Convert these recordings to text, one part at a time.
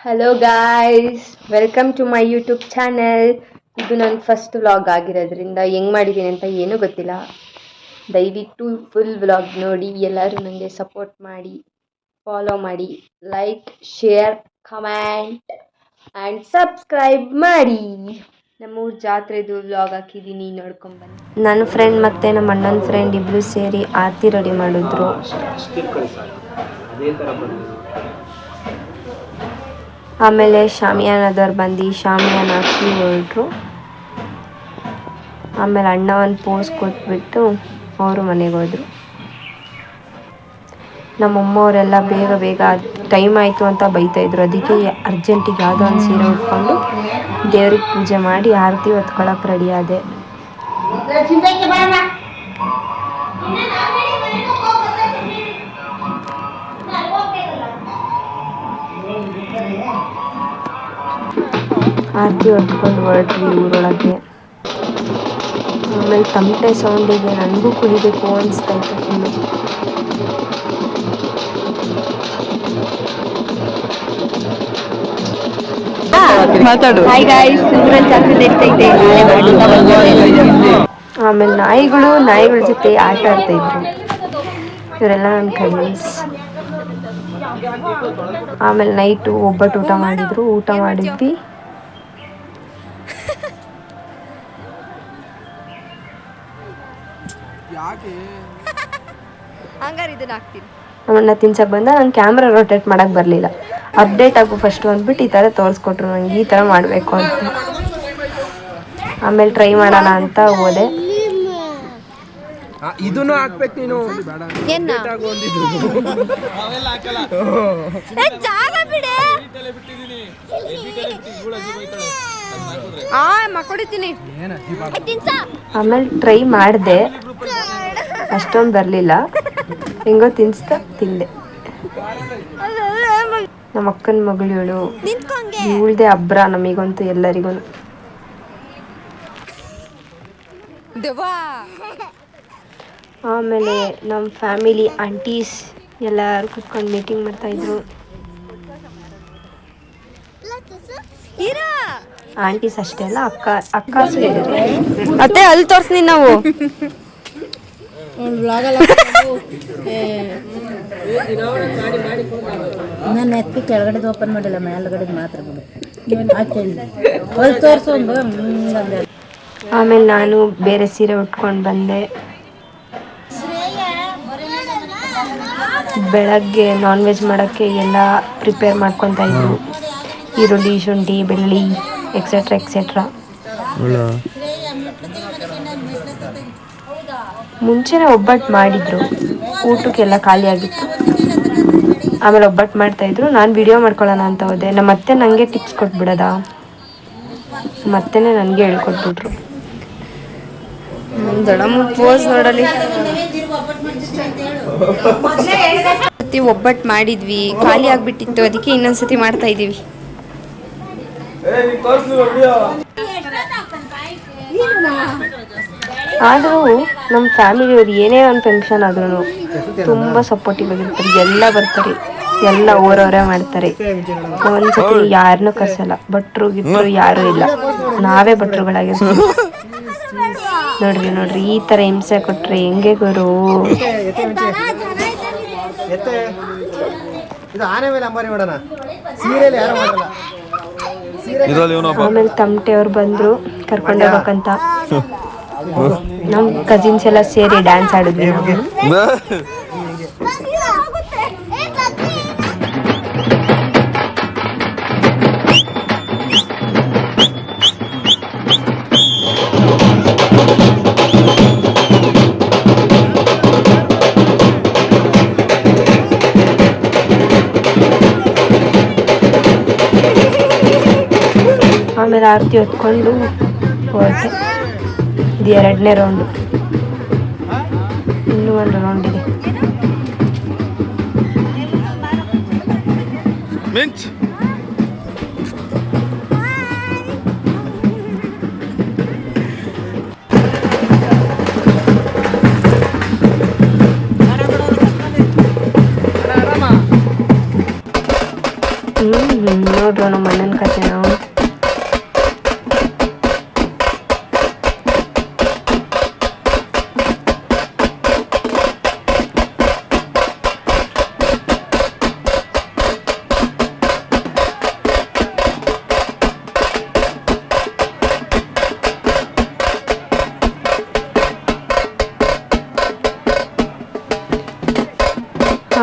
Hello guys, welcome to my YouTube channel. ಇದು ನನ್ನ first vlog ಆಗಿರೋದ್ರಿಂದ ಹೆಂಗೆ ಮಾಡಿದ್ದೀನಿ ಅಂತ ಏನೂ ಗೊತ್ತಿಲ್ಲ. ದಯವಿಟ್ಟು ಫುಲ್ ವ್ಲಾಗ್ ನೋಡಿ, ಎಲ್ಲರೂ ನನಗೆ ಸಪೋರ್ಟ್ ಮಾಡಿ, ಫಾಲೋ ಮಾಡಿ, like, share, comment and subscribe ಮಾಡಿ. ನಮ್ಮೂರ ಜಾತ್ರೆದು ವ್ಲಾಗ್ ಹಾಕಿದ್ದೀನಿ, ನೋಡ್ಕೊಂಬನ್ನಿ. ನನ್ನ ಫ್ರೆಂಡ್ ಮತ್ತು ನಮ್ಮ ಅಣ್ಣನ ಫ್ರೆಂಡ್ ಇಬ್ಬರು ಸೇರಿ ಆರತಿ ರೆಡಿ ಮಾಡಿದ್ರು. ಆಮೇಲೆ ಶಾಮಿಯಾನದವ್ರು ಬಂದು ಶಾಮಿಯಾನ ಹಾಕಿ ಹೊರಟ್ರು. ಆಮೇಲೆ ಅಣ್ಣ ಒಂದು ಪೋಸ್ ಕೊಟ್ಬಿಟ್ಟು ಅವರು ಮನೆಗೆ ಹೋದರು. ನಮ್ಮಮ್ಮವರೆಲ್ಲ ಬೇಗ ಬೇಗ ಟೈಮ್ ಆಯಿತು ಅಂತ ಬೈತಾಯಿದ್ರು. ಅದಕ್ಕೆ ಅರ್ಜೆಂಟಿಗೆ ಯಾವುದೋ ಒಂದು ಸೀರೆ ಉಟ್ಕೊಂಡು ದೇವ್ರಿಗೆ ಪೂಜೆ ಮಾಡಿ ಆರತಿ ಹೊತ್ಕೊಳ್ಳೋಕೆ ರೆಡಿ ಆದೆ. ಆರತಿ ಹೊತ್ಕೊಂಡು ಹೊರಟ್ವಿ ಊರೊಳಗೆ. ಆಮೇಲೆ ತಮಟೆ ಸೌಂಡಿಗೆ ನನಗೂ ಕುಡಿಬೇಕು ಅನಿಸ್ತಾಯಿತ್ತು ಫುಲ್ಲು. ಆಮೇಲೆ ನಾಯಿಗಳ ಜೊತೆ ಆಟ ಆಡ್ತಾ ಇದ್ರು. ಇವರೆಲ್ಲ ನನ್ನ ಕಸಿನ್ಸ್. ಆಮೇಲೆ ನೈಟು ಒಬ್ಬಟ್ಟು ಊಟ ಮಾಡಿದ್ವಿ. ನಮ್ಮನ್ನ ತಿನ್ಸಕ್ಕೆ ಬಂದ. ನಂಗೆ ಕ್ಯಾಮ್ರಾ ರೊಟೇಟ್ ಮಾಡಕ್ಕೆ ಬರಲಿಲ್ಲ. ಅಪ್ಡೇಟ್ ಆಗು ಫಸ್ಟ್ ಅಂದ್ಬಿಟ್ಟು ಈ ಥರ ತೋರಿಸ್ಕೊಟ್ರು ನಂಗೆ, ಈ ಥರ ಮಾಡಬೇಕು ಅಂತ. ಆಮೇಲೆ ಟ್ರೈ ಮಾಡೋಣ ಅಂತ ಹೋದೆ. ಇದನ್ನು ಹಾಕ್ಬೇಕು ನೀನು. ಆಮೇಲೆ ಟ್ರೈ ಮಾಡಿದೆ, ಅಷ್ಟೊಂದು ಬರಲಿಲ್ಲ. ಹೆಂಗೋ ತಿಂದೆ. ನಮ್ಮ ಅಕ್ಕನ ಮಗಳು ಇವಳ್ದೆ ಹಬ್ಬರ ನಮಗಂತೂ ಎಲ್ಲರಿಗೂ. ಆಮೇಲೆ ನಮ್ಮ ಫ್ಯಾಮಿಲಿ ಆಂಟೀಸ್ ಎಲ್ಲರೂ ಕುತ್ಕೊಂಡು ಮೀಟಿಂಗ್ ಮಾಡ್ತಾಯಿದ್ರು. ಆಂಟೀಸ್ ಅಷ್ಟೇ ಅಲ್ಲ, ಅಕ್ಕಾಸು ಇದ್ದಾರೆ. ಮತ್ತೆ ಅಲ್ಲಿ ತೋರಿಸ್ನಿ ನಾವು ನಾನು ಎತ್ತಿ ಕೆಳಗಡೆದು ಓಪನ್ ಮಾಡಿಲ್ಲ, ಮೇಲ್ಗಡೆ ಮಾತ್ರ ತೋರಿಸು. ಆಮೇಲೆ ನಾನು ಬೇರೆ ಸೀರೆ ಉಟ್ಕೊಂಡು ಬಂದೆ. ಬೆಳಗ್ಗೆ ನಾನ್ ವೆಜ್ ಮಾಡೋಕ್ಕೆ ಎಲ್ಲ ಪ್ರಿಪೇರ್ ಮಾಡ್ಕೊತಾ ಇದ್ರು. ಈರುಳ್ಳಿ, ಶುಂಠಿ, ಬೆಳ್ಳುಳ್ಳಿ ಎಕ್ಸೆಟ್ರಾ ಎಕ್ಸೆಟ್ರಾ. ಮುಂಚೆನೇ ಒಬ್ಬಟ್ಟು ಮಾಡಿದ್ರು, ಊಟಕ್ಕೆಲ್ಲ ಖಾಲಿ ಆಗಿತ್ತು. ಆಮೇಲೆ ಒಬ್ಬಟ್ಟು ಮಾಡ್ತಾಯಿದ್ರು. ನಾನು ವಿಡಿಯೋ ಮಾಡ್ಕೊಳ್ಳೋಣ ಅಂತ ಹೋದೆ. ನಮ್ಮ ಅತ್ತೆ ನನಗೆ ಟಿಪ್ಸ್ ಕೊಟ್ಬಿಡೋದ, ಮತ್ತೆನೇ ನನಗೆ ಹೇಳ್ಕೊಟ್ಬಿಟ್ರು. ಪೋಸ್ ನೋಡಲಿ. ಒಬ್ಬಟ್ಟು ಮಾಡಿದ್ವಿ, ಖಾಲಿ ಆಗಿಬಿಟ್ಟಿತ್ತು. ಅದಕ್ಕೆ ಇನ್ನೊಂದ್ಸತಿ ಮಾಡ್ತಾ ಇದ್ದೀವಿ. ಆದರೂ ನಮ್ಮ ಫ್ಯಾಮಿಲಿಯವ್ರು ಏನೇ ಒಂದು ಫಂಕ್ಷನ್ ಆದ್ರೂ ತುಂಬ ಸಪೋರ್ಟಿವ್ ಆಗಿರ್ತಾರೆ. ಎಲ್ಲ ಬರ್ತಾರೆ, ಎಲ್ಲ ಊರವರೇ ಮಾಡ್ತಾರೆ. ಒಂದ್ಸತಿ ಯಾರನ್ನೂ ಕರ್ಸಲ್ಲ. ಭಟ್ರು ಗಿಟ್ರು ಯಾರೂ ಇಲ್ಲ, ನಾವೇ ಭಟ್ರುಗಳಾಗಿರ್ತೀವಿ. ನೋಡ್ರಿ ಈ ಥರ ಹಿಂಸೆ ಕೊಟ್ರೆ ಹೆಂಗೆ ಗುರು. ಆಮೇಲೆ ತಮಟೆ ಅವ್ರು ಬಂದರು ಕರ್ಕೊಂಡು ಹೋಗ್ಬೇಕಂತ. ನಮ್ಮ ಕಸಿನ್ಸ್ ಎಲ್ಲ ಸೇರಿ ಡ್ಯಾನ್ಸ್ ಆಡಿದ್ವಿ ನಾವು. ಆಮೇಲೆ ಆರತಿ ಹೊತ್ಕೊಂಡು ಹೊರಟೆ. ಇದು 2ನೇ ರೌಂಡು, ಇನ್ನೂ ಒಂದು ರೌಂಡ್ ಇದೆ. ನೋಡ್ರು ನಮ್ಮ ಅಣ್ಣನ ಕತೆ ನಾವು.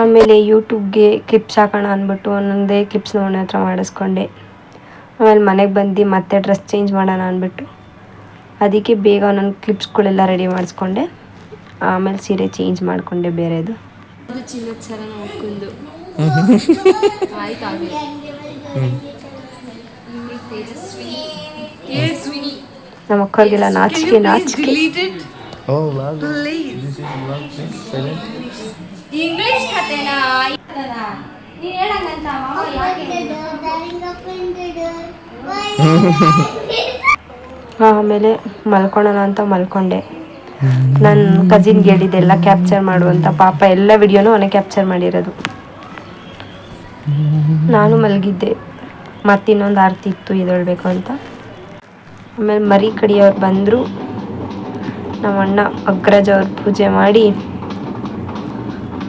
ಆಮೇಲೆ ಯೂಟ್ಯೂಬ್ಗೆ ಕ್ಲಿಪ್ಸ್ ಹಾಕೋಣ ಅಂದ್ಬಿಟ್ಟು ಒಂದೊಂದೇ ಕ್ಲಿಪ್ಸ್ ಅವನ ಹತ್ರ ಮಾಡಿಸ್ಕೊಂಡೆ. ಆಮೇಲೆ ಮನೆಗೆ ಬಂದು ಮತ್ತೆ ಡ್ರೆಸ್ ಚೇಂಜ್ ಮಾಡೋಣ ಅಂದ್ಬಿಟ್ಟು ಅದಕ್ಕೆ ಬೇಗ ಒಂದೊಂದು ಕ್ಲಿಪ್ಸ್ಗಳೆಲ್ಲ ರೆಡಿ ಮಾಡಿಸ್ಕೊಂಡೆ. ಆಮೇಲೆ ಸೀರೆ ಚೇಂಜ್ ಮಾಡಿಕೊಂಡೆ ಬೇರೆದು. ಚಿನ್ನದ ಸರ ನೋಡ್ಕೊಂಡು ನಮ್ಮ ಅಕ್ಕರಿಗೆಲ್ಲ ನಾಚಿಕೆ. ಇಂಗ್ಲಿಷ್ ಕತೆನಾ ನೀನ್ ಹೇಳಂಗಂತ ಆಮೇಲೆ ಮಲ್ಕೊಳ್ಳೋಣ ಅಂತ ಮಲ್ಕೊಂಡೆ. ನನ್ನ ಕಸಿನ್ಗೆ ಹೇಳಿದ್ದೆಲ್ಲ ಕ್ಯಾಪ್ಚರ್ ಮಾಡುವಂತ. ಪಾಪ ಎಲ್ಲ ವಿಡಿಯೋನು ಅವನೇ ಕ್ಯಾಪ್ಚರ್ ಮಾಡಿರೋದು. ನಾನು ಮಲಗಿದ್ದೆ. ಮತ್ತಿನ್ನೊಂದು ಆರತಿ ಇತ್ತು ಎದ್ದೇಳಬೇಕು ಅಂತ. ಆಮೇಲೆ ಮರಿ ಕಡಿಯವ್ರು ಬಂದರು. ನಮ್ಮ ಅಣ್ಣ ಅಗ್ರಜ್ ಅವ್ರ ಪೂಜೆ ಮಾಡಿ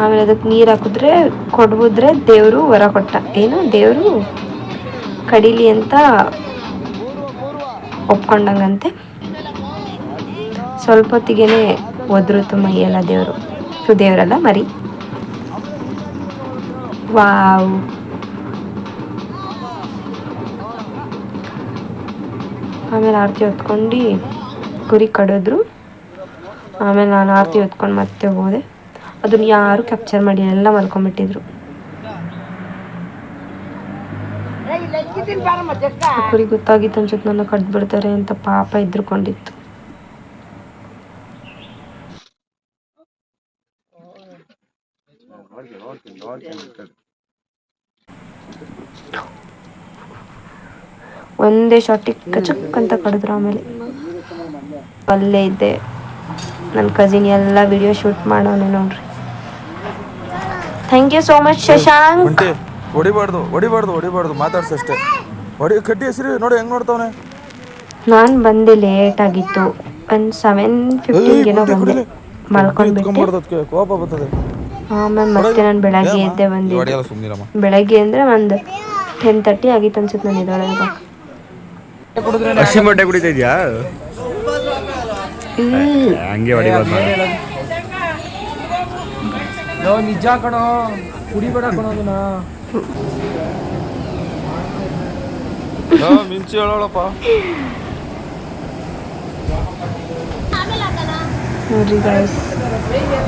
ಆಮೇಲೆ ಅದಕ್ಕೆ ನೀರು ಹಾಕಿದ್ರೆ ಕೊಡ್ಬಿದ್ರೆ ದೇವರು ವರ ಕೊಟ್ಟ. ಏನು ದೇವರು ಕಡೀಲಿ ಅಂತ ಒಪ್ಕೊಂಡಂಗಂತೆ. ಸ್ವಲ್ಪ ಹೊತ್ತಿಗೆ ಒದ್ರುತ್ತು ಮೈಯೆಲ್ಲ ದೇವರು. ದೇವರಲ್ಲ ಮರಿ. ವಾವ್. ಆಮೇಲೆ ಆರತಿ ಹೊತ್ಕೊಂಡು ಕುರಿ ಕಡಿದ್ರು. ಆಮೇಲೆ ನಾನು ಆರತಿ ಹೊತ್ಕೊಂಡು ಮತ್ತೆ ಹೋದೆ. ಅದನ್ನು ಯಾರು ಕ್ಯಾಪ್ಚರ್ ಮಾಡಿ ಎಲ್ಲ ಮಲ್ಕೊಂಡ್ಬಿಟ್ಟಿದ್ರು. ಕುರಿ ಗೊತ್ತಾಗಿತ್ತು ಅನ್ಸುತ್ತೆ ನನ್ನ ಕಡ್ದ್ಬಿಡ್ತಾರೆ ಅಂತ. ಪಾಪ ಇದ್ರುಕೊಂಡಿತ್ತು. ಒಂದೇ ಶಾಟಿಗೆ ಕಚಕ್ ಅಂತ ಕಡಿದ್ರು. ಆಮೇಲೆ ಅಲ್ಲೇ ಇದ್ದೆ. ನನ್ನ ಕಸಿನ್ ಎಲ್ಲ ವಿಡಿಯೋ ಶೂಟ್ ಮಾಡೋನೆ ನೋಡ್ರಿ. Thank you so much Shashank. ಹೊಡಿಬಾರ್ದು ಮಾತಾಡ್ಸಷ್ಟೇ. ಕಟ್ಟಿ ಹೆಸರು ನೋಡಿ ಹೆಂಗ್ ನೋಡ್ತಾವನೆ. ನಾನು ಬಂದೆ ಲೇಟ್ ಆಗಿತ್ತು. ಒಂದು 7:15 ಏನೋ ಬಂದೆ. ಮಲ್ಕೊಂಡ್ಬಿಟ್ಟೆ. ಕೋಪ ಬರ್ತದೆ. ಆಮೇಲೆ ಮತ್ತೆ ನಾನು ಬೆಳಗ್ಗೆ ಎದ್ದೆ ಬಂದಿದ್ದೆ. ಬೆಳಗ್ಗೆ ಅಂದರೆ ಒಂದು 10:30 ಆಗಿತ್ತು ಅನ್ಸುತ್ತೆ ನಾನು ಇದೊಳಗೆ. ಹಸಿ ಮೊಟ್ಟೆ ಕುಡಿತಾ ಇದೆಯಾ? ಹಂಗೆ ಹೊಡಿಬಾರ್ದು. ನಿಜ ಕಣೋ, ಕುಡಿಬೇಡ ಕಣೋ ಅದನ್ನ. ಮಿಂಚಿ ಹೇಳೋಳಪ್ಪ. ನೋಡ್ರಿ ಗೈಸ್,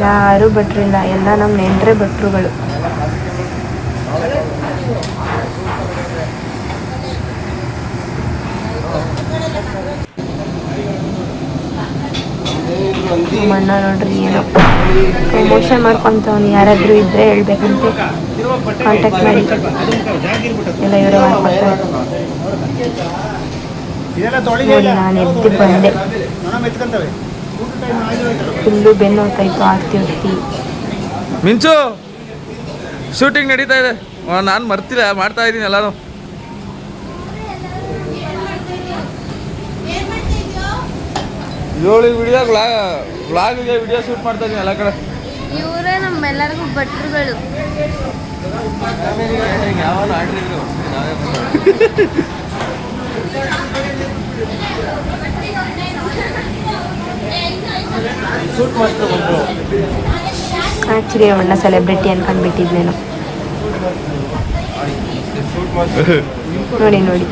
ಯಾರು ಭಟ್ರಿಲ್ಲ, ಎಲ್ಲ ನಮ್ಮ ನೆಂಟ್ರೆ ಭಟ್ರುಗಳು. ಮಣ್ಣ ನೋಡ್ರಿ ಏನೋ ಪ್ರಮೋಷನ್ ಮಾಡ್ಕೊಂತವ್ನು. ಯಾರಾದರೂ ಇದ್ರೆ ಹೇಳ್ಬೇಕಂತೆ ಕಾಂಟ್ಯಾಕ್ಟ್ ಮಾಡಿ. ಎಲ್ಲ ಇವರೇ ಮಾಡ್ಕೊತಾರೆ. ನೋಡಿ ನಾನು ಎದ್ದು ಬಂದೆ. ಫುಲ್ಲು ಬೆನ್ನು ಹೋಗ್ತಾಯಿತ್ತು ಆರ್ತಿ ಹೊತ್ತಿ. ಮಿಂಚು ಶೂಟಿಂಗ್ ನಡೀತಾ ಇದೆ. ನಾನು ಮರ್ತಿಲ್ಲ, ಮಾಡ್ತಾ ಇದ್ದೀನಿ ಎಲ್ಲಾನು. ಏಳು ವಿಡಿಯೋ ವ್ಲಾಗಿಗೆ ವಿಡಿಯೋ ಶೂಟ್ ಮಾಡ್ತಾ ಇದ್ದೀನಿ ಎಲ್ಲ ಕಡೆ. ಇವರೇ ನಮ್ಮೆಲ್ಲರಿಗೂ ಭಟ್ರುಗಳು. Actually ಅವಣ್ಣ celebrity ಅನ್ಕೊಂಡ್ಬಿಟ್ಟಿದ್ನೇನು. ನೋಡಿ ನೋಡಿ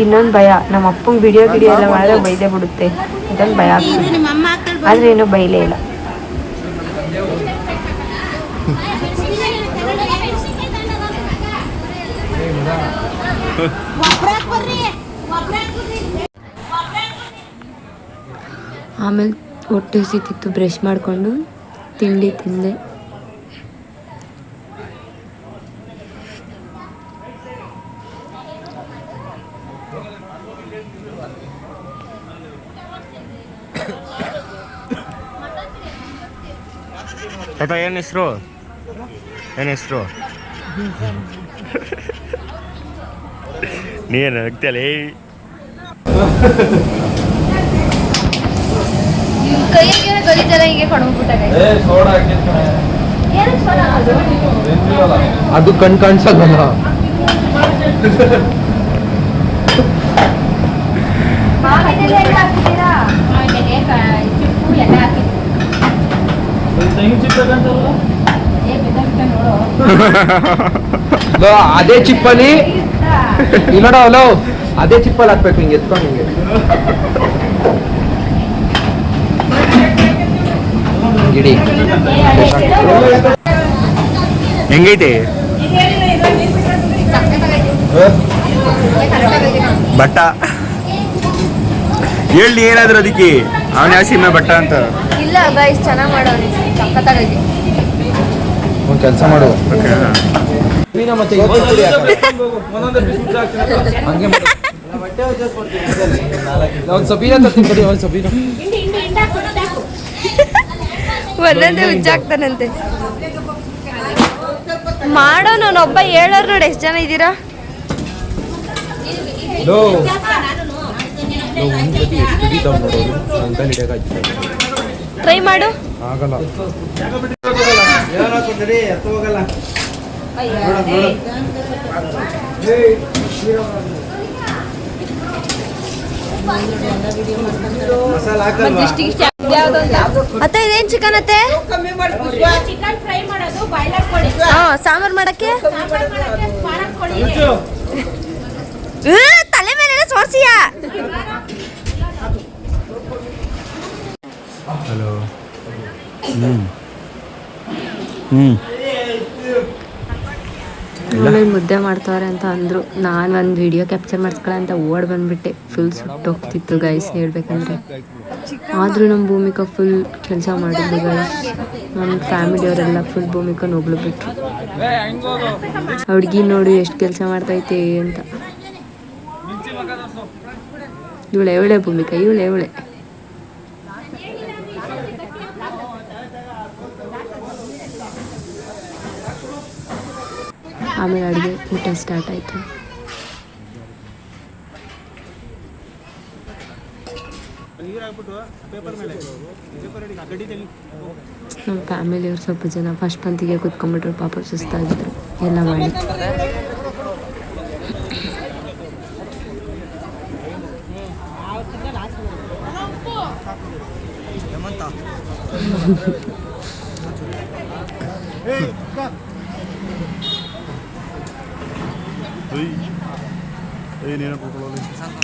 ಇನ್ನೊಂದು ಭಯ, ನಮ್ಮ ಅಪ್ಪಂಗೆ ವಿಡಿಯೋ ಎಲ್ಲ ಮಾಡಿದ್ರೆ ಬೈದೇ ಬಿಡುತ್ತೆ. ಇದೊಂದು ಭಯ ಆಗ್ತದೆ. ಆದರೆ ಏನೂ ಬೈಲೇ ಇಲ್ಲ. ಆಮೇಲೆ ಹೊಟ್ಟೆ ಹಸಿತಿತ್ತು, ಬ್ರಷ್ ಮಾಡಿಕೊಂಡು ತಿಂಡಿ ತಿಂದೆ. ತಾತ ಏನು ಹೆಸರು ನೀನು ನಗ್ತಲೇ ಕೈಗೆ ಗಲೀಜೆಲ್ಲ ಹೀಗೆ ಕೊಡೋಗ್ಬಿಟ್ಟಾಗ ಅದು ಕಾಣಿಸೋದಲ್ಲ. ಅದೇ ಚಿಪ್ಪಲ್ಲಿ ಇಲ್ಲ ಹಲೋ ಅದೇ ಚಿಪ್ಪಲ್ಲಿ ಹಾಕ್ಬೇಕು ಹಿಂಗೆ ಎತ್ಕೊಂಡು ಹಿಂಗೆ ಗಿಡಿ ಹೆಂಗೈತೆ ಬಟ್ಟ ಹೇಳಿ ಏನಾದ್ರು ಅದಕ್ಕೆ ಅವನ ಯಾವ ಸಿನಿಮಾ ಬಟ್ಟ ಅಂತ ಇಲ್ಲ ಗೈಸ್ ಚೆನ್ನಾಗಿ ಮಾಡೋನು ಸಖತ್ತಾಗೈತೆ. ಒಂದು ಕೆಲಸ ಮಾಡು ಒಂದೊಂದೇ ಉಜ್ಜಾಗ್ತಾನಂತೆ. ಮಾಡೋ ನಾನೊಬ್ಬ ಹೇಳೋರು ನೋಡಿ ಎಷ್ಟು ಜನ ಇದ್ದೀರಾ. ಟ್ರೈ ಮಾಡು. ಆಗಲ್ಲ ಅತ್ತೆ ಇದೇನ್ ಚಿಕನ್ ಅತ್ತೆ? ಸಾಂಬಾರ್ ಮಾಡಕ್ಕೆ ತಲೆ ಮೇಲೆ ಸೋರ್ಸಿಯಾ? ಹಲೋ ಆಮೇಲೆ ಮುದ್ದೆ ಮಾಡ್ತಾವ್ರೆ ಅಂತ ಅಂದರು. ನಾನು ಒಂದು ವಿಡಿಯೋ ಕ್ಯಾಪ್ಚರ್ ಮಾಡಿಸ್ಕೊಳ್ಳೋ ಅಂತ ಓಡ್ ಬಂದುಬಿಟ್ಟೆ. ಫುಲ್ ಸುಟ್ಟೋಗ್ತಿತ್ತು ಗೈಸ್ ಹೇಳ್ಬೇಕಂದ್ರೆ. ಆದರೂ ನಮ್ಮ ಭೂಮಿಕಾ ಫುಲ್ ಕೆಲಸ ಮಾಡಿದ್ದು ಗೈಸ್. ನಮ್ಮ ಫ್ಯಾಮಿಲಿಯವರೆಲ್ಲ ಫುಲ್ ಭೂಮಿಕಾ ನೋಗ್ಲು ಬಿಟ್ರು. ಹುಡುಗಿ ನೋಡಿ ಎಷ್ಟು ಕೆಲಸ ಮಾಡ್ತೈತೆ ಅಂತ. ಇವಳೆ ಭೂಮಿಕಾ ಇವಳೆ ಆಮೇಲೆ ಅಡುಗೆ ಊಟ ಸ್ಟಾರ್ಟ್ ಆಯಿತು. ನಮ್ಮ ಫ್ಯಾಮಿಲಿಯವ್ರು ಸ್ವಲ್ಪ ಜನ ಫಸ್ಟ್ ಪಂತಿಗೆ ಕೂತ್ಕೊಂಡ್ಬಿಟ್ರು. ಪಾಪ ಸುಸ್ತಾಗಿದ್ರು ಎಲ್ಲ ಮಾಡಿ.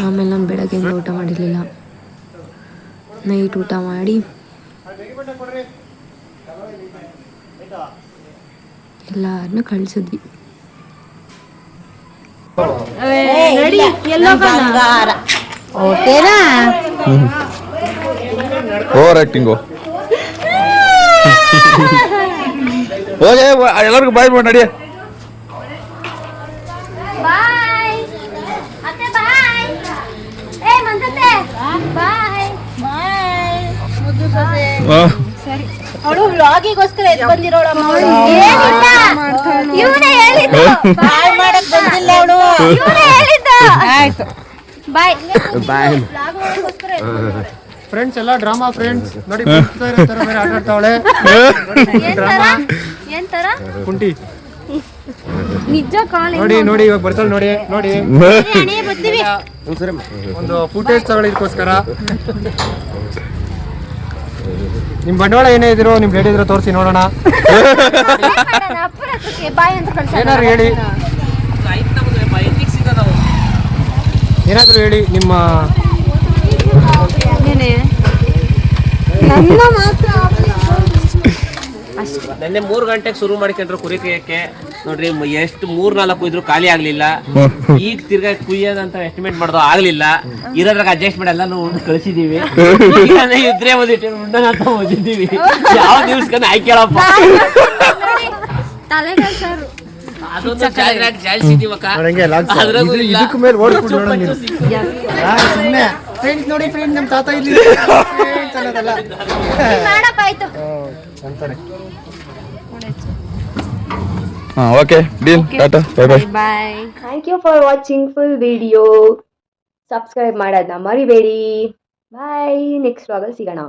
ಆಮೇಲೆ ನಾನು ಬೆಳಗ್ಗೆಯಿಂದ ಊಟ ಮಾಡಿರಲಿಲ್ಲ. ನೈಟ್ ಊಟ ಮಾಡಿ ಎಲ್ಲರನ್ನೂ ಕಳಿಸಿದ್ವಿ. ಓಕೆನಾ? ಓವರ್ ಆಕ್ಟಿಂಗು ಹೋಗಿ ಎಲ್ಲರಿಗೂ ಬಾಯ್ ಮಾಡಿ ನಡಿಯ. ಅವಳು ವ್ಲಾಗಿಗೋಸ್ಕರ ಎದ್ದು ಬಂದಿರೋಳಮ್ಮ. ಮಾಡಕ್ ಬಂದಿಲ್ಲ ಅವಳು. ಆಯ್ತು ಬಾಯ್ ಬಾಯ್. ಫ್ರೆಂಡ್ಸ್ ಎಲ್ಲ ಡ್ರಾಮಾ ಫ್ರೆಂಡ್ಸ್ ನೋಡಿ ಬೇರೆ ಆಟ ಆಡ್ತಾವಳೆ. ಏನ್ ತರ ಕುಂಟಿ ನಿಜ ಕಾಣಿ ನೋಡಿ ಇವಾಗ ಬರ್ತಾಳೆ ನೋಡಿ ಒಂದು ಫುಟೇಜ್ ತಗೊಳ್ಳೋದಕ್ಕೋಸ್ಕರ. ನಿಮ್ ಬಂಡವಾಳ ಏನೇ ಇದ್ರು ನಿಮ್ ಲೇಡಿ ಇದ್ರೆ ತೋರಿಸಿ ನೋಡೋಣ. ಏನಾದ್ರು ಹೇಳಿ ನಿಮ್ಮ ನೆನ್ನೆ 3 ಗಂಟೆಗೆ ಶುರು ಮಾಡ್ಕೊಂಡ್ರು ಕುರಿ ಕುಯ್ಯಕ್ಕೆ. ನೋಡ್ರಿ ಎಷ್ಟು 3-4 ಇದ್ರು ಖಾಲಿ ಆಗ್ಲಿಲ್ಲ. ಈಗ ತಿರ್ಗಾ ಕುಯ್ಯೋದಂತ ಎಸ್ಟಿಮೇಟ್ ಮಾಡೋದು ಆಗ್ಲಿಲ್ಲ. ಇರೋದ್ರಾಗ ಅಡ್ಜಸ್ಟ್ಮೆಂಟ್ ಎಲ್ಲ ನಾವು ಕಳಿಸಿದೀವಿ. ಇದ್ರೆ ಉಂಡನ ಅಂತ ಓದಿದ್ದೀವಿ. ಯಾವ ದಿವ್ಸಕ್ಕೆ ಆಯ್ಕೆ ಹೇಳಪ್ಪ. ಅದೊಂದು ಜಾಸ್ತಿ ಇದೀವಕ್ಕ. ಇದಕ್ಕೆ ಮೇಲೆ ಓಡಿಸ್ಬಿಟ್ಟು ನೋಡೋಣ. ಫ್ರೆಂಡ್ಸ್ ನೋಡಿ ಫ್ರೆಂಡ್ಸ್ ನಮ್ಮ ತಾತ ಇಲ್ಲಿ ಫ್ರೆಂಡ್ಸ್ ಅನ್ನೋದಲ್ಲ ಮಾಡಪ್ಪ ಆಯ್ತು ಅಂತಾನೆ. ಹಾಂ okay deal tata bye bye bye. Thank you for watching full video. Subscribe ಮಾಡೋದನ್ನ ಮರಿಬೇಡಿ. ಬಾಯ್, ನೆಕ್ಸ್ಟ್ ವ್ಲಾಗಲ್ಲಿ ಸಿಗೋಣ.